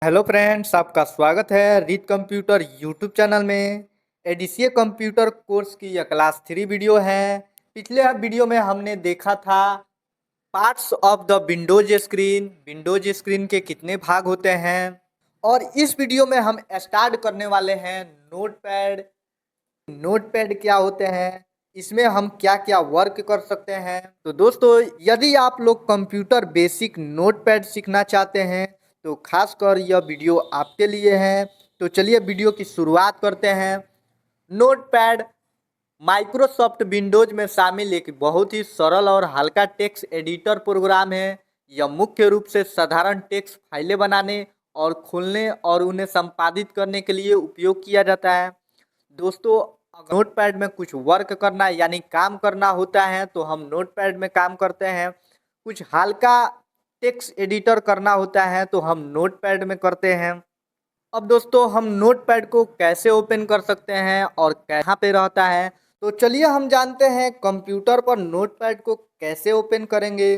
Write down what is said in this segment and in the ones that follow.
Hello friends, आपका स्वागत है रीत कंप्यूटर यूट्यूब चैनल में। एडीसीए कंप्यूटर कोर्स की यह क्लास 3 वीडियो है। पिछले वीडियो में हमने देखा था parts of the Windows screen के कितने भाग होते हैं। और इस वीडियो में हम स्टार्ट करने वाले हैं नोटपैड। नोटपैड क्या होते हैं, इसमें हम क्या क्या वर्क कर सकते हैं। तो दोस्तों, यदि आप लोग कंप्यूटर बेसिक नोटपैड सीखना चाहते हैं तो खासकर यह वीडियो आपके लिए है। तो चलिए वीडियो की शुरुआत करते हैं। नोटपैड माइक्रोसॉफ्ट विंडोज में शामिल एक बहुत ही सरल और हल्का टेक्स्ट एडिटर प्रोग्राम है। यह मुख्य रूप से साधारण टेक्स्ट फाइलें बनाने और खोलने और उन्हें संपादित करने के लिए उपयोग किया जाता है। दोस्तों, अगर नोटपैड में कुछ वर्क करना यानी काम करना होता है तो हम नोटपैड में काम करते हैं। कुछ हल्का टेक्स्ट एडिटर करना होता है तो हम नोटपैड में करते हैं। अब दोस्तों, हम नोटपैड को कैसे ओपन कर सकते हैं और कहाँ पे रहता है, तो चलिए हम जानते हैं कंप्यूटर पर नोटपैड को कैसे ओपन करेंगे।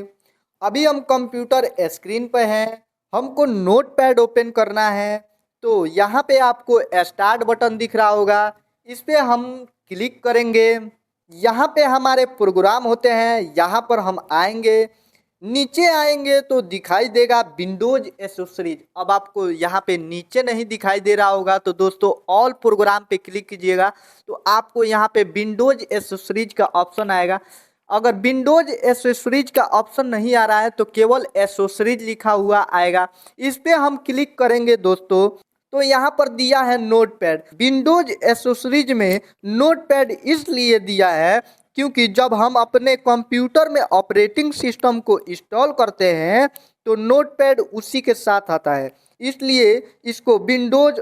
अभी हम कंप्यूटर स्क्रीन पर हैं, हमको नोटपैड ओपन करना है। तो यहाँ पे आपको स्टार्ट बटन दिख रहा होगा, इस पे हम क्लिक करेंगे। यहाँ पे हमारे प्रोग्राम होते हैं, यहाँ पर हम आएंगे। नीचे आएंगे तो दिखाई देगा विंडोज एसेसरीज। अब आपको यहाँ पे नीचे नहीं दिखाई दे रहा होगा तो दोस्तों ऑल प्रोग्राम पे क्लिक कीजिएगा तो आपको यहाँ पे विंडोज एसेसरीज का ऑप्शन आएगा। अगर विंडोज एसेसरीज का ऑप्शन नहीं आ रहा है तो केवल एसेसरीज लिखा हुआ आएगा, इस पे हम क्लिक करेंगे दोस्तों। तो यहाँ पर दिया है नोटपैड। विंडोज एसेसरीज में नोटपैड इसलिए दिया है क्योंकि जब हम अपने कंप्यूटर में ऑपरेटिंग सिस्टम को इंस्टॉल करते हैं तो नोटपैड उसी के साथ आता है, इसलिए इसको विंडोज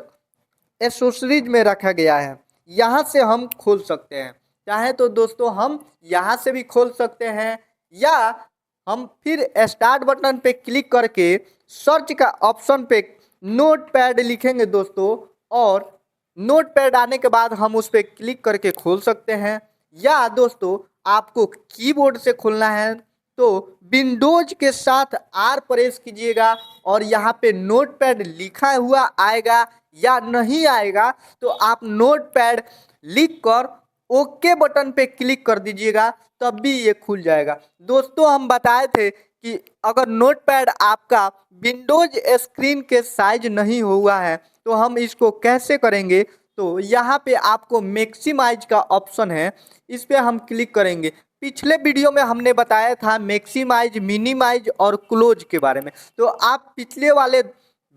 एसेसरीज में रखा गया है। यहाँ से हम खोल सकते हैं, चाहे तो दोस्तों हम यहाँ से भी खोल सकते हैं, या हम फिर स्टार्ट बटन पे क्लिक करके सर्च का ऑप्शन पे नोटपैड लिखेंगे दोस्तों, और नोटपैड आने के बाद हम उस पर क्लिक करके खोल सकते हैं। या दोस्तों, आपको कीबोर्ड से खोलना है तो विंडोज के साथ आर प्रेस कीजिएगा और यहाँ पे नोटपैड लिखा हुआ आएगा या नहीं आएगा तो आप नोटपैड लिख कर ओके बटन पे क्लिक कर दीजिएगा, तब भी ये खुल जाएगा। दोस्तों, हम बताए थे कि अगर नोटपैड आपका विंडोज स्क्रीन के साइज नहीं हुआ है तो हम इसको कैसे करेंगे। तो यहाँ पे आपको मैक्सिमाइज का ऑप्शन है, इस पे हम क्लिक करेंगे। पिछले वीडियो में हमने बताया था मैक्सिमाइज, मिनिमाइज और क्लोज के बारे में, तो आप पिछले वाले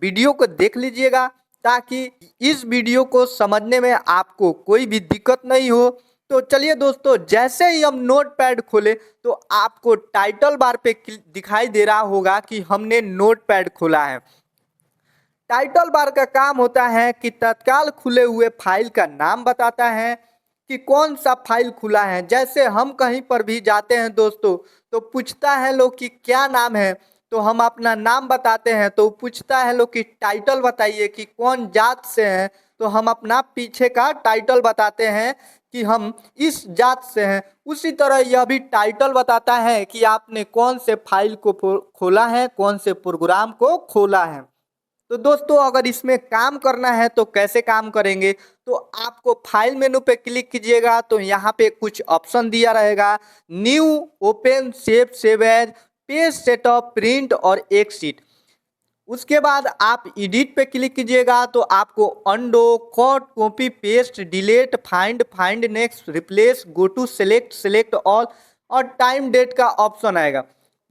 वीडियो को देख लीजिएगा ताकि इस वीडियो को समझने में आपको कोई भी दिक्कत नहीं हो। तो चलिए दोस्तों, जैसे ही हम नोटपैड खोले तो आपको टाइटल बार पे दिखाई दे रहा होगा कि हमने नोटपैड खोला है। टाइटल बार का काम होता है कि तत्काल खुले हुए फाइल का नाम बताता है कि कौन सा फाइल खुला है। जैसे हम कहीं पर भी जाते हैं दोस्तों तो पूछता है लोग कि क्या नाम है, तो हम अपना नाम बताते हैं तो पूछता है लोग कि टाइटल बताइए कि कौन जात से हैं, तो हम अपना पीछे का टाइटल बताते हैं कि हम इस जात से हैं। उसी तरह यह भी टाइटल बताता है कि आपने कौन से फाइल को खोला है, कौन से प्रोग्राम को खोला है। तो दोस्तों, अगर इसमें काम करना है तो कैसे काम करेंगे, तो आपको फाइल मेनू पे क्लिक कीजिएगा तो यहाँ पे कुछ ऑप्शन दिया रहेगा, new, open, save, save as, page setup, print और एक्सिट। उसके बाद आप एडिट पे क्लिक कीजिएगा तो आपको undo, cut, copy, paste, delete, find, find next, replace, go to, select, select all और टाइम डेट का ऑप्शन आएगा।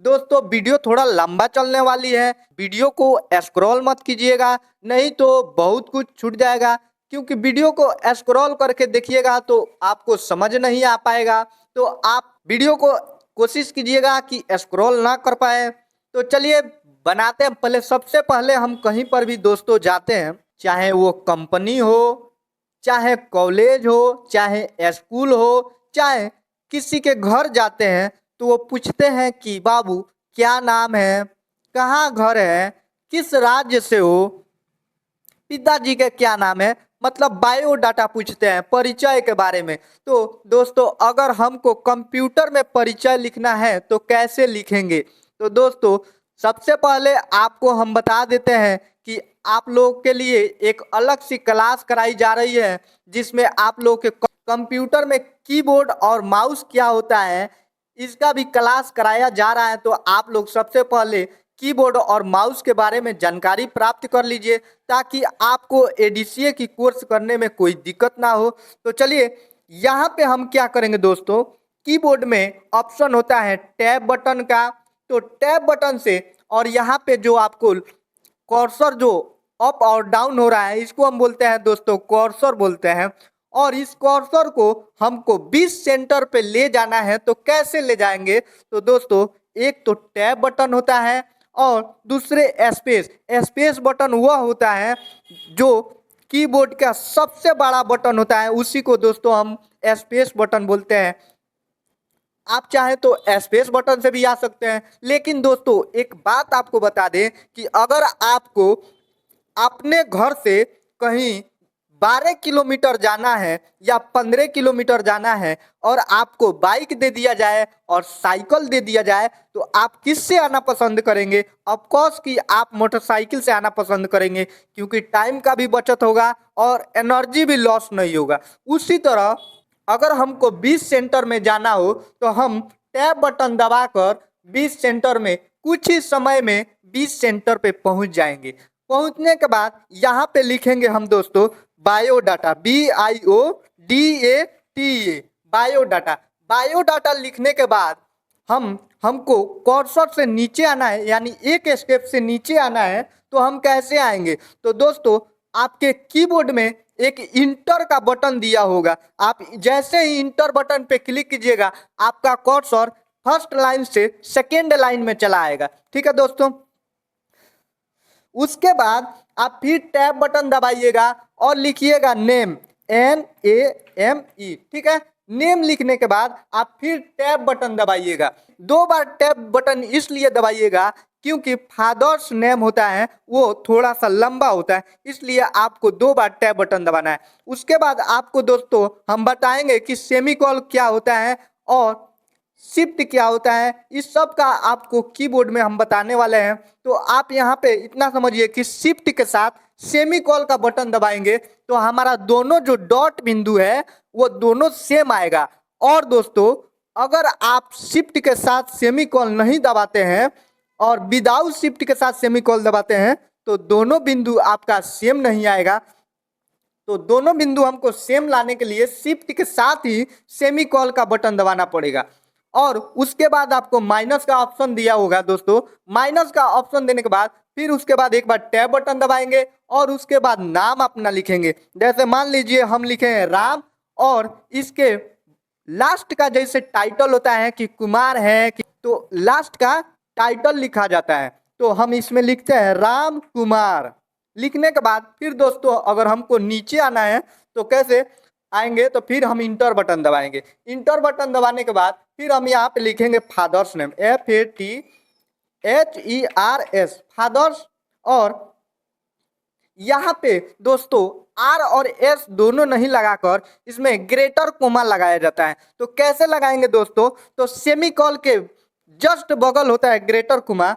दोस्तों, वीडियो थोड़ा लंबा चलने वाली है, वीडियो को स्क्रॉल मत कीजिएगा, नहीं तो बहुत कुछ छूट जाएगा। क्योंकि वीडियो को स्क्रॉल करके देखिएगा तो आपको समझ नहीं आ पाएगा, तो आप वीडियो को कोशिश कीजिएगा कि स्क्रॉल ना कर पाए। तो चलिए बनाते हैं। पहले सबसे पहले हम कहीं पर भी दोस्तों जाते हैं, चाहे वो कंपनी हो, चाहे कॉलेज हो, चाहे स्कूल हो, चाहे किसी के घर जाते हैं तो वो पूछते हैं कि बाबू क्या नाम है, कहाँ घर है, किस राज्य से हो, पिताजी का क्या नाम है, मतलब बायोडाटा पूछते हैं, परिचय के बारे में। तो दोस्तों, अगर हमको कंप्यूटर में परिचय लिखना है तो कैसे लिखेंगे, तो दोस्तों सबसे पहले आपको हम बता देते हैं कि आप लोगों के लिए एक अलग सी क्लास कराई जा रही है, जिसमें आप लोग के कंप्यूटर में कीबोर्ड और माउस क्या होता है इसका भी क्लास कराया जा रहा है। तो आप लोग सबसे पहले कीबोर्ड और माउस के बारे में जानकारी प्राप्त कर लीजिए, ताकि आपको एडीसीए की कोर्स करने में कोई दिक्कत ना हो। तो चलिए यहाँ पे हम क्या करेंगे दोस्तों, कीबोर्ड में ऑप्शन होता है टैब बटन का, तो टैब बटन से और यहाँ पे जो आपको कर्सर जो अप और डाउन हो रहा है इसको हम बोलते हैं दोस्तों कर्सर बोलते हैं। और इस कर्सर को हमको 20 सेंटर पे ले जाना है। तो कैसे ले जाएंगे, तो दोस्तों एक तो टैब बटन होता है और दूसरे स्पेस स्पेस बटन वह होता है जो कीबोर्ड का सबसे बड़ा बटन होता है, उसी को दोस्तों हम स्पेस बटन बोलते हैं। आप चाहे तो स्पेस बटन से भी आ सकते हैं, लेकिन दोस्तों एक बात आपको बता दें कि अगर आपको अपने घर से कहीं 12 किलोमीटर जाना है या 15 किलोमीटर जाना है और आपको बाइक दे दिया जाए और साइकिल दे दिया जाए, तो आप किससे आना पसंद करेंगे? ऑफ कोर्स कि आप मोटरसाइकिल से आना पसंद करेंगे, क्योंकि टाइम का भी बचत होगा और एनर्जी भी लॉस नहीं होगा। उसी तरह अगर हमको 20 सेंटर में जाना हो तो हम टैब बटन दबाकर 20 सेंटर में कुछ ही समय में 20 सेंटर पे पहुंच जाएंगे। पहुंचने के बाद यहाँ पे लिखेंगे हम दोस्तों बायोडाटा, BIODATA, बायोडाटा। बायोडाटा लिखने के बाद हमको कर्सर से नीचे आना है, यानी एक स्टेप से नीचे आना है। तो हम कैसे आएंगे, तो दोस्तों आपके कीबोर्ड में एक इंटर का बटन दिया होगा। आप जैसे ही इंटर बटन पे क्लिक कीजिएगा, आपका कर्सर फर्स्ट लाइन से सेकेंड लाइन में चला आएगा। ठीक है दोस्तों, उसके बाद आप फिर टैब बटन दबाइएगा और लिखिएगा नेम, NAME। ठीक है, नेम लिखने के बाद आप फिर टैब बटन दबाइएगा। 2 बार टैब बटन इसलिए दबाइएगा क्योंकि फादर्स नेम होता है वो थोड़ा सा लंबा होता है, इसलिए आपको 2 बार टैब बटन दबाना है। उसके बाद आपको दोस्तों हम बताएंगे कि सेमीकोलन क्या होता है और शिफ्ट क्या होता है, इस सब का आपको कीबोर्ड में हम बताने वाले हैं। तो आप यहाँ पे इतना समझिए कि शिफ्ट के साथ सेमीकोलन का बटन दबाएंगे तो हमारा दोनों जो डॉट बिंदु है वो दोनों सेम आएगा। और दोस्तों अगर आप शिफ्ट के साथ सेमीकोलन नहीं दबाते हैं और विदाउट शिफ्ट के साथ सेमीकोलन दबाते हैं तो दोनों बिंदु आपका सेम नहीं आएगा। तो दोनों बिंदु हमको सेम लाने के लिए शिफ्ट के साथ ही सेमीकोलन का बटन दबाना पड़ेगा। और उसके बाद आपको माइनस का ऑप्शन दिया होगा दोस्तों, माइनस का ऑप्शन देने के बाद फिर उसके बाद एक बार टैब बटन दबाएंगे और उसके बाद नाम अपना लिखेंगे। जैसे मान लीजिए हम लिखे हैं राम, और इसके लास्ट का जैसे टाइटल होता है कि कुमार है कि, तो लास्ट का टाइटल लिखा जाता है। तो हम इसमें लिखते हैं राम कुमार। लिखने के बाद फिर दोस्तों अगर हमको नीचे आना है तो कैसे आएंगे, तो फिर हम इंटर बटन दबाएंगे। इंटर बटन दबाने के बाद फिर हम यहाँ पे लिखेंगे फादर्स नेम, FATHERS, फादर्स। और यहाँ पे दोस्तों R और S दोनों नहीं लगाकर इसमें ग्रेटर कोमा लगाया जाता है। तो कैसे लगाएंगे दोस्तों, तो सेमीकोलन के जस्ट बगल होता है ग्रेटर कोमा,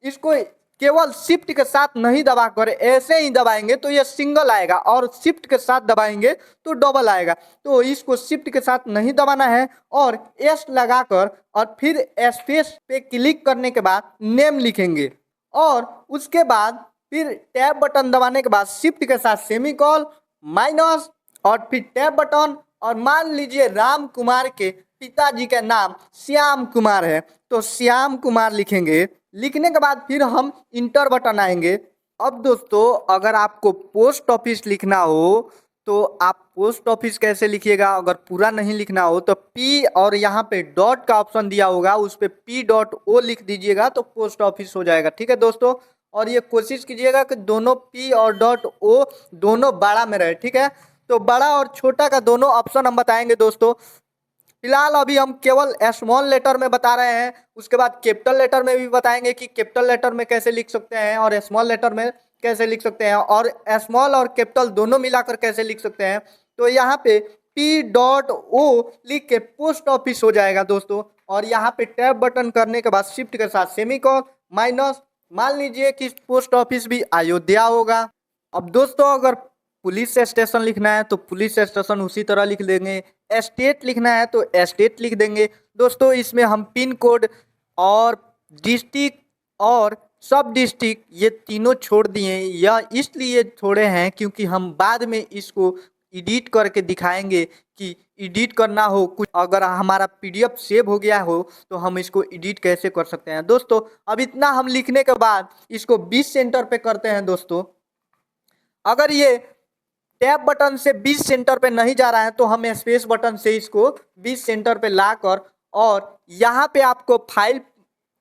इसको केवल शिफ्ट के साथ नहीं दबाकर ऐसे ही दबाएंगे तो ये सिंगल आएगा, और शिफ्ट के साथ दबाएंगे तो डबल आएगा। तो इसको शिफ्ट के साथ नहीं दबाना है और एस लगाकर और फिर स्पेस पे क्लिक करने के बाद नेम लिखेंगे। और उसके बाद फिर टैब बटन दबाने के बाद शिफ्ट के साथ सेमीकोलन, माइनस और फिर टैब बटन। और मान लीजिए राम कुमार के पिताजी का नाम श्याम कुमार है तो श्याम कुमार लिखेंगे। लिखने के बाद फिर हम इंटर बटन आएंगे। अब दोस्तों अगर आपको पोस्ट ऑफिस लिखना हो तो आप पोस्ट ऑफिस कैसे लिखिएगा, अगर पूरा नहीं लिखना हो तो P और यहाँ पे डॉट का ऑप्शन दिया होगा उस पर P.O लिख दीजिएगा तो पोस्ट ऑफिस हो जाएगा। ठीक है दोस्तों, और ये कोशिश कीजिएगा कि दोनों P और .O दोनों बड़ा में रहे। ठीक है, तो बड़ा और छोटा का दोनों ऑप्शन हम बताएंगे दोस्तों। फिलहाल अभी हम केवल स्मॉल लेटर में बता रहे हैं, उसके बाद कैपिटल लेटर में भी बताएंगे कि कैपिटल लेटर में कैसे लिख सकते हैं और स्मॉल लेटर में कैसे लिख सकते हैं, और स्मॉल और कैपिटल दोनों मिलाकर कैसे लिख सकते हैं। तो यहाँ पे P.O लिख के पोस्ट ऑफिस हो जाएगा दोस्तों। और यहाँ पे टैब बटन करने के बाद शिफ्ट के साथ सेमीकोलन, माइनस, मान लीजिए कि पोस्ट ऑफिस भी अयोध्या होगा। अब दोस्तों अगर पुलिस स्टेशन लिखना है तो पुलिस स्टेशन उसी तरह लिख देंगे, स्टेट लिखना है तो स्टेट लिख देंगे। दोस्तों इसमें हम पिन कोड और डिस्ट्रिक्ट और सब डिस्ट्रिक्ट ये तीनों छोड़ दिए। यह इसलिए छोड़े हैं क्योंकि हम बाद में इसको एडिट करके दिखाएंगे कि एडिट करना हो कुछ, अगर हमारा पीडीएफ सेव हो गया हो तो हम इसको एडिट कैसे कर सकते हैं। दोस्तों अब इतना हम लिखने के बाद इसको 20 सेंटर पे करते हैं। दोस्तों अगर ये टैब बटन से 20 सेंटर पे नहीं जा रहा है तो हम स्पेस बटन से इसको 20 सेंटर पे लाकर, और यहाँ पे आपको फाइल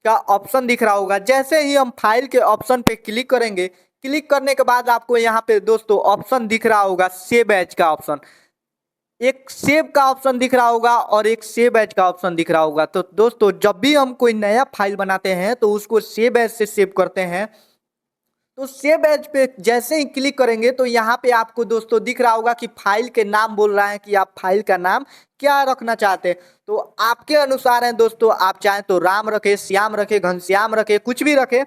का ऑप्शन दिख रहा होगा, जैसे ही हम फाइल के ऑप्शन पे क्लिक करेंगे, क्लिक करने के बाद आपको यहाँ पे दोस्तों ऑप्शन दिख रहा होगा सेव एज का ऑप्शन, एक सेव का ऑप्शन दिख रहा होगा और एक सेव एज का ऑप्शन दिख रहा होगा। तो दोस्तों जब भी हम कोई नया फाइल बनाते हैं तो उसको सेव एज से सेव करते हैं। तो सेव एज पे जैसे ही क्लिक करेंगे तो यहाँ पे आपको दोस्तों दिख रहा होगा कि फाइल के नाम बोल रहा है कि आप फाइल का नाम क्या रखना चाहते हैं। तो आपके अनुसार है दोस्तों, आप चाहें तो राम रखे, श्याम रखे, घनश्याम रखे, कुछ भी रखे।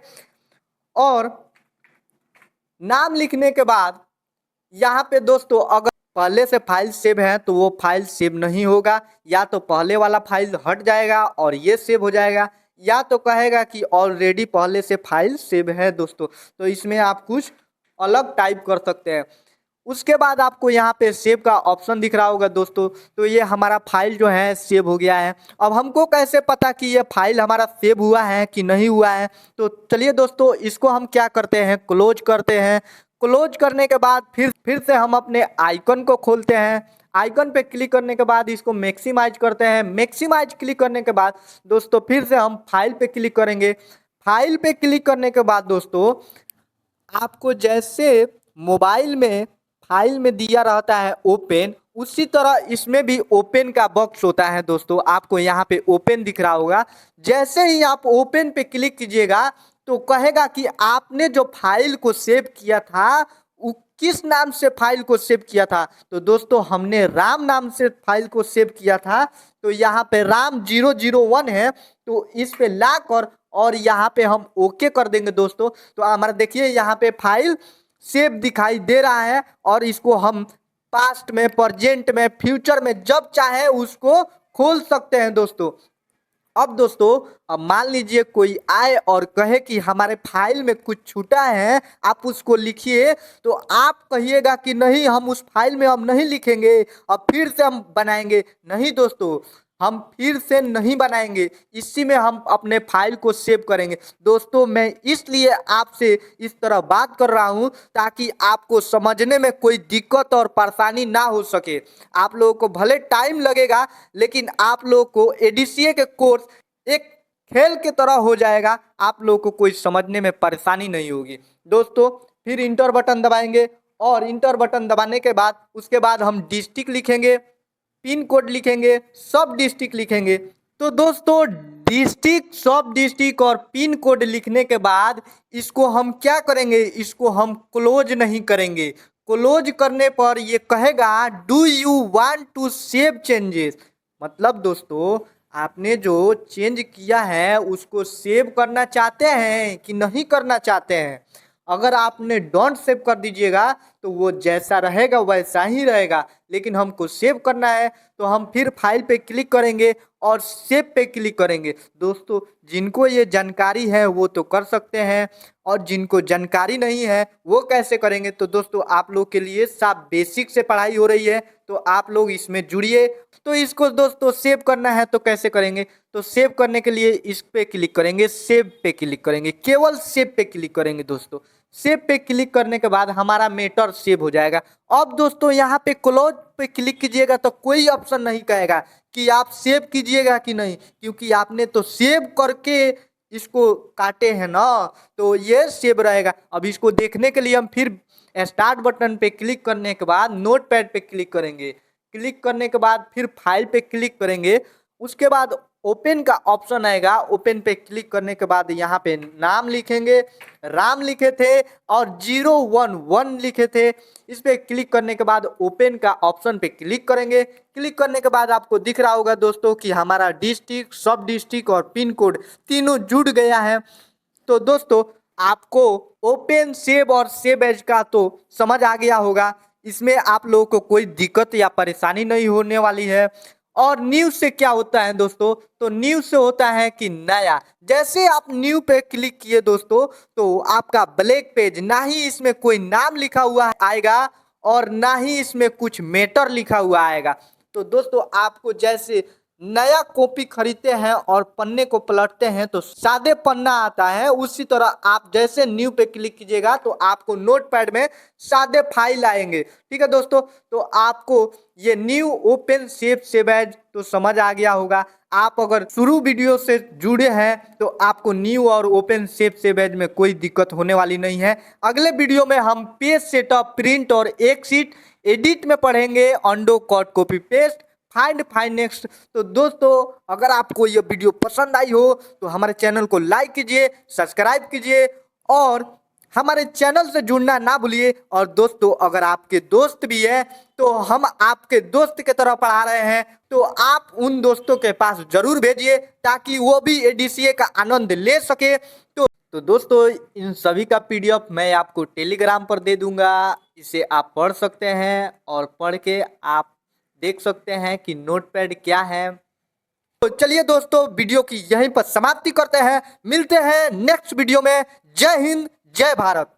और नाम लिखने के बाद यहाँ पे दोस्तों अगर पहले से फाइल सेव है तो वो फाइल सेव नहीं होगा, या तो पहले वाला फाइल हट जाएगा और ये सेव हो जाएगा, या तो कहेगा कि ऑलरेडी पहले से फाइल सेव है। दोस्तों तो इसमें आप कुछ अलग टाइप कर सकते हैं। उसके बाद आपको यहाँ पे सेव का ऑप्शन दिख रहा होगा दोस्तों, तो ये हमारा फाइल जो है सेव हो गया है। अब हमको कैसे पता कि ये फाइल हमारा सेव हुआ है कि नहीं हुआ है, तो चलिए दोस्तों इसको हम क्या करते हैं, क्लोज करते हैं। क्लोज करने के बाद फिर से हम अपने आइकन को खोलते हैं। आइकन पे क्लिक करने के बाद इसको मैक्सिमाइज करते हैं। मैक्सिमाइज क्लिक करने के बाद दोस्तों फिर से हम फाइल पे क्लिक करेंगे। फाइल पे क्लिक करने के बाद दोस्तों आपको जैसे मोबाइल में फाइल में दिया रहता है ओपन, उसी तरह इसमें भी ओपन का बॉक्स होता है। दोस्तों आपको यहाँ पे ओपन दिख रहा होगा, जैसे ही आप ओपन पे क्लिक कीजिएगा तो कहेगा कि आपने जो फाइल को सेव किया था वो किस नाम से फाइल को सेव किया था। तो दोस्तों हमने राम नाम से फाइल को सेव किया था, तो यहाँ पे राम 001 है, तो इस पे ला कर और यहाँ पे हम ओके कर देंगे। दोस्तों तो हमारा देखिए यहाँ पे फाइल सेव दिखाई दे रहा है, और इसको हम पास्ट में, प्रेजेंट में, फ्यूचर में जब चाहे उसको खोल सकते हैं। दोस्तों अब दोस्तों अब मान लीजिए कोई आए और कहे कि हमारे फाइल में कुछ छूटा है, आप उसको लिखिए, तो आप कहिएगा कि नहीं हम उस फाइल में हम नहीं लिखेंगे, अब फिर से हम बनाएंगे। नहीं दोस्तों, हम फिर से नहीं बनाएंगे, इसी में हम अपने फाइल को सेव करेंगे। दोस्तों मैं इसलिए आपसे इस तरह बात कर रहा हूं ताकि आपको समझने में कोई दिक्कत और परेशानी ना हो सके। आप लोगों को भले टाइम लगेगा, लेकिन आप लोगों को एडीसीए के कोर्स एक खेल की तरह हो जाएगा, आप लोगों को कोई समझने में परेशानी नहीं होगी। दोस्तों फिर इंटर बटन दबाएंगे, और इंटर बटन दबाने के बाद उसके बाद हम डिस्ट्रिक्ट लिखेंगे, पिन कोड लिखेंगे, सब डिस्ट्रिक्ट लिखेंगे। तो दोस्तों डिस्ट्रिक्ट, सब डिस्ट्रिक्ट और पिन कोड लिखने के बाद इसको हम क्या करेंगे, इसको हम क्लोज नहीं करेंगे। क्लोज करने पर ये कहेगा do you want to save changes, मतलब दोस्तों आपने जो चेंज किया है उसको सेव करना चाहते हैं कि नहीं करना चाहते हैं। अगर आपने डोंट सेव कर दीजिएगा तो वो जैसा रहेगा वैसा ही रहेगा, लेकिन हमको सेव करना है तो हम फिर फाइल पे क्लिक करेंगे और सेव पे क्लिक करेंगे। दोस्तों जिनको ये जानकारी है वो तो कर सकते हैं, और जिनको जानकारी नहीं है वो कैसे करेंगे, तो दोस्तों आप लोग के लिए साफ बेसिक से पढ़ाई हो रही है, तो आप लोग इसमें जुड़िए। तो इसको दोस्तों सेव करना है तो कैसे करेंगे, तो सेव करने के लिए इस पे क्लिक करेंगे, सेव पे क्लिक करेंगे, केवल सेव पे क्लिक करेंगे। दोस्तों सेव पे क्लिक करने के बाद हमारा मैटर सेव हो जाएगा। अब दोस्तों यहाँ पे क्लोज पे क्लिक कीजिएगा तो कोई ऑप्शन नहीं कहेगा कि आप सेव कीजिएगा कि नहीं, क्योंकि आपने तो सेव करके इसको काटे हैं ना, तो ये सेव रहेगा। अब इसको देखने के लिए हम फिर स्टार्ट बटन पे क्लिक करने के बाद नोटपैड पे क्लिक करेंगे। क्लिक करने के बाद फिर फाइल पे क्लिक करेंगे, उसके बाद ओपन का ऑप्शन आएगा। ओपन पे क्लिक करने के बाद यहाँ पे नाम लिखेंगे, राम लिखे थे और 011 लिखे थे। इस पे क्लिक करने के बाद ओपन का ऑप्शन पे क्लिक करेंगे। क्लिक करने के बाद आपको दिख रहा होगा दोस्तों कि हमारा डिस्ट्रिक्ट, सब डिस्ट्रिक्ट और पिन कोड तीनों जुड़ गया है। तो दोस्तों आपको ओपन सेव और सेव एज का तो समझ आ गया होगा। इसमें आप लोगों को कोई दिक्कत या परेशानी नहीं होने वाली है। और न्यू से क्या होता है दोस्तों, तो न्यू से होता है कि नया। जैसे आप न्यू पे क्लिक किए दोस्तों, तो आपका ब्लैक पेज, ना ही इसमें कोई नाम लिखा हुआ आएगा और ना ही इसमें कुछ मैटर लिखा हुआ आएगा। तो दोस्तों आपको जैसे नया कॉपी खरीदते हैं और पन्ने को पलटते हैं तो सादे पन्ना आता है, उसी तरह आप जैसे न्यू पे क्लिक कीजिएगा तो आपको नोटपैड में सादे फाइल आएंगे। ठीक है दोस्तों, तो आपको ये new open save save as तो समझ आ गया होगा। आप अगर शुरू वीडियो से जुड़े हैं तो आपको न्यू और ओपन सेव सेव एज में कोई दिक्कत होने वाली नहीं है। अगले वीडियो में हम पेज सेटअप, प्रिंट और एक शीट एडिट में पढ़ेंगे, undo, cut, copy, paste, find next. तो दोस्तों अगर आपको ये वीडियो पसंद आई हो तो हमारे चैनल को लाइक कीजिए, सब्सक्राइब कीजिए और हमारे चैनल से जुड़ना ना भूलिए। और दोस्तों अगर आपके दोस्त भी है तो हम आपके दोस्त के तरह पढ़ा रहे हैं, तो आप उन दोस्तों के पास जरूर भेजिए ताकि वो भी एडीसीए का आनंद ले सके। तो दोस्तों इन सभी का पीडीएफ मैं आपको टेलीग्राम पर दे दूंगा, इसे आप पढ़ सकते हैं और पढ़ के आप देख सकते हैं कि नोटपैड क्या है। तो चलिए दोस्तों वीडियो की यहीं पर समाप्ति करते हैं, मिलते हैं नेक्स्ट वीडियो में। जय हिंद, जय भारत।